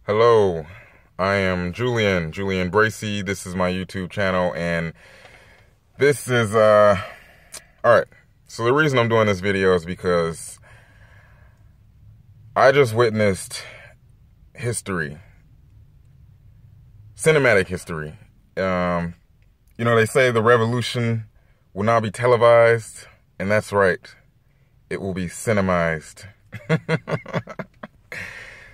Hello, I am Julian Bracy. This is my YouTube channel, and this is, alright. So the reason I'm doing this video is because I just witnessed history. Cinematic history. They say the revolution will not be televised, and that's right. It will be cinemized.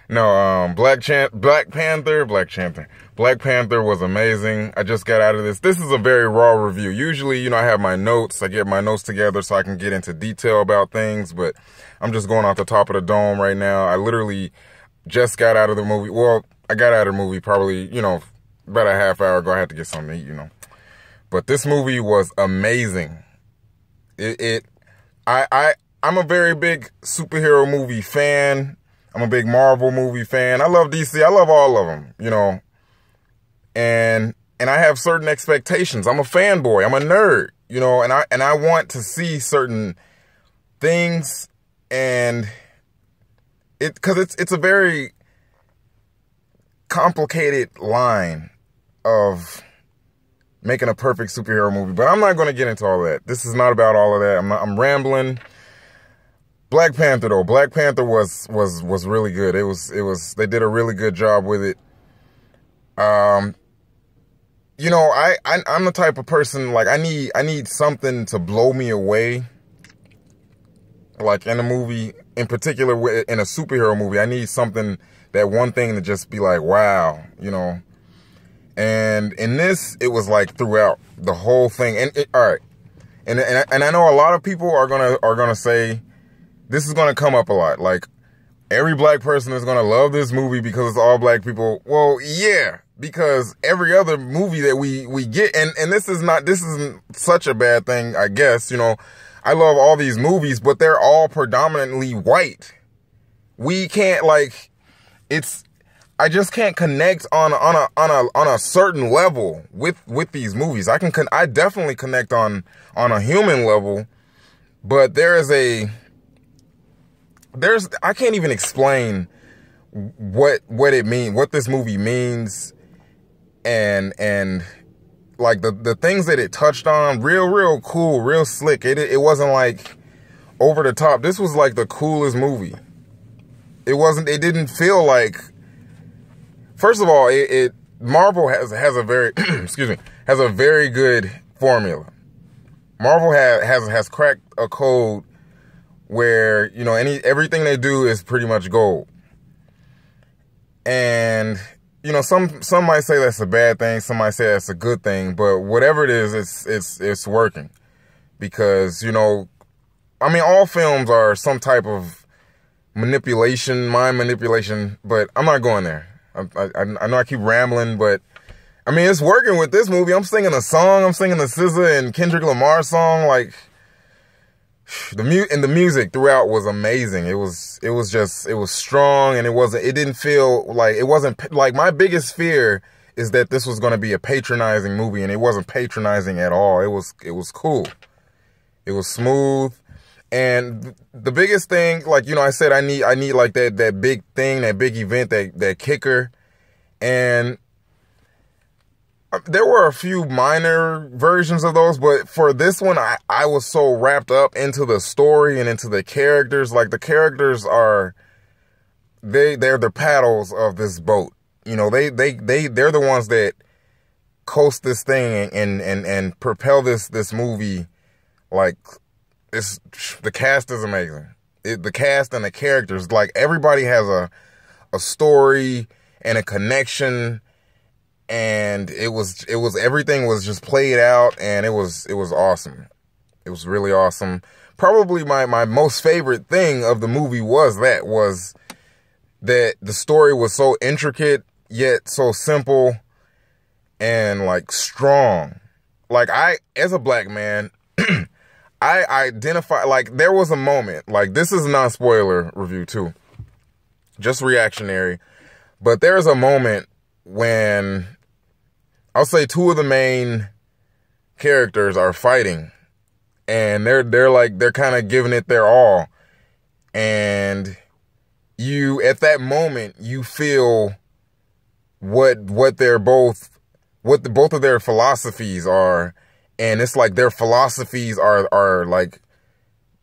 No, Black Panther was amazing. I just got out of this. This is a very raw review. Usually, I have my notes. I get my notes together so I can get into detail about things, but I'm just going off the top of the dome right now. I literally just got out of the movie. Well, I got out of the movie probably, about a half hour ago. I had to get something to eat, But this movie was amazing. I'm a very big superhero movie fan. I'm a big Marvel movie fan. I love DC. I love all of them, And I have certain expectations. I'm a fanboy. I'm a nerd, and I want to see certain things, and because it's a very complicated line of making a perfect superhero movie. But I'm not going to get into all that. This is not about all of that. I'm rambling. Black Panther though. Black Panther was really good. It was they did a really good job with it. I'm the type of person, like, I need something to blow me away. Like in a movie, in particular in a superhero movie, I need something, that one thing to just be like, wow, And in this, it was like throughout the whole thing. All right. And I know a lot of people are gonna say, this is going to come up a lot. Like, every black person is going to love this movie because it's all black people. Well, yeah, because every other movie that we get, and this isn't such a bad thing, I guess, I love all these movies, but they're all predominantly white. We can't, I just can't connect on a certain level with these movies. I definitely connect on a human level, but I can't even explain what it means, what this movie means, and like the things that it touched on, real cool, real slick. It wasn't like over the top. This was like the coolest movie. It didn't feel like, first of all, Marvel has a very has a very good formula. Marvel has cracked a code where, everything they do is pretty much gold. And, some might say that's a bad thing. Some might say that's a good thing, but whatever it is, it's working because, all films are some type of manipulation, mind manipulation, but I'm not going there. I know I keep rambling, but it's working with this movie. I'm singing a song. I'm singing the SZA and Kendrick Lamar song, like, the music throughout was amazing. It was strong, and it didn't feel like, it wasn't like, my biggest fear is that this was going to be a patronizing movie, and it wasn't patronizing at all. It was cool. It was smooth. And the biggest thing, like, I said, I need like that big thing, that big event, that kicker. And there were a few minor versions of those, but for this one, I was so wrapped up into the story and into the characters. Like, the characters they're the paddles of this boat. They're the ones that coast this thing and propel this movie. Like, the cast is amazing. The cast and the characters, like, everybody has a story and a connection. And everything was just played out, and it was awesome. It was really awesome. Probably my most favorite thing of the movie was that the story was so intricate, yet so simple and, like, strong. Like, as a black man, I identify, like, there was a moment, like, this is a non-spoiler review too, just reactionary, but there's a moment when, I'll say, two of the main characters are fighting, and they're kind of giving it their all, and at that moment, you feel what they're both, both of their philosophies are. And it's like their philosophies are like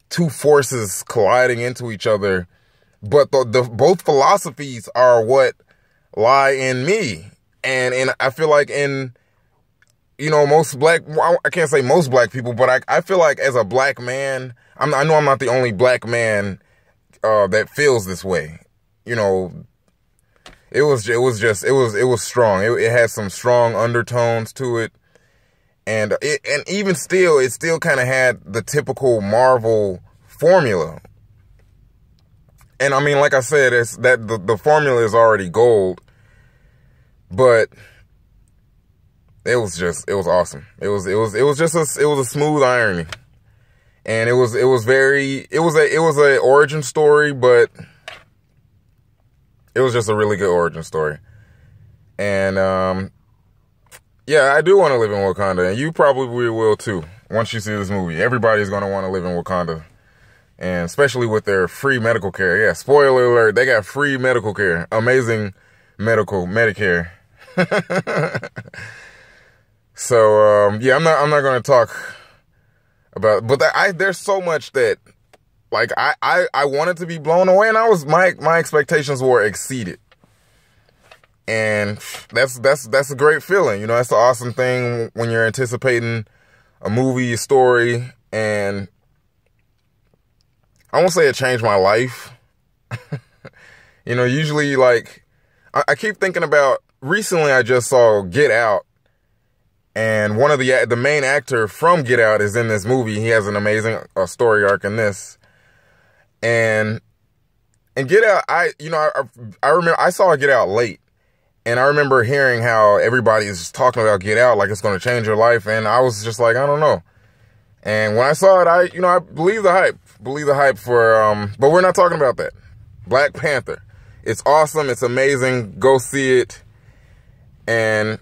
two forces colliding into each other. But both philosophies are what lie in me. And I feel like in, you know, I can't say most black people, but I feel like as a black man, I know I'm not the only black man that feels this way. You know, it was strong. It had some strong undertones to it. And even still, it still kind of had the typical Marvel formula. And I mean, like I said, it's that the formula is already gold, but it was awesome. It was a smooth irony. And it was a origin story, but it was just a really good origin story. And yeah, I do want to live in Wakanda, and you probably will too. Once you see this movie, everybody's going to want to live in Wakanda, and especially with their free medical care. Yeah, spoiler alert, they got free medical care, amazing Medicare. So yeah, I'm not going to talk about, but there's so much that, like, I wanted to be blown away, and my expectations were exceeded. And that's a great feeling. You know, that's the awesome thing when you're anticipating a movie, a story. And I won't say it changed my life. You know, usually, like, I keep thinking about, recently I just saw Get Out. And one of the main actor from Get Out is in this movie. He has an amazing story arc in this. And Get Out, I remember I saw Get Out late. And I remember hearing how everybody is talking about Get Out like it's going to change your life. And I was just like, I don't know. And when I saw it, I believe the hype. Believe the hype for, but we're not talking about that. Black Panther. It's awesome. It's amazing. Go see it. And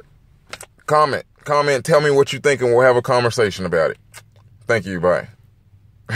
comment. Tell me what you think and we'll have a conversation about it. Thank you. Bye.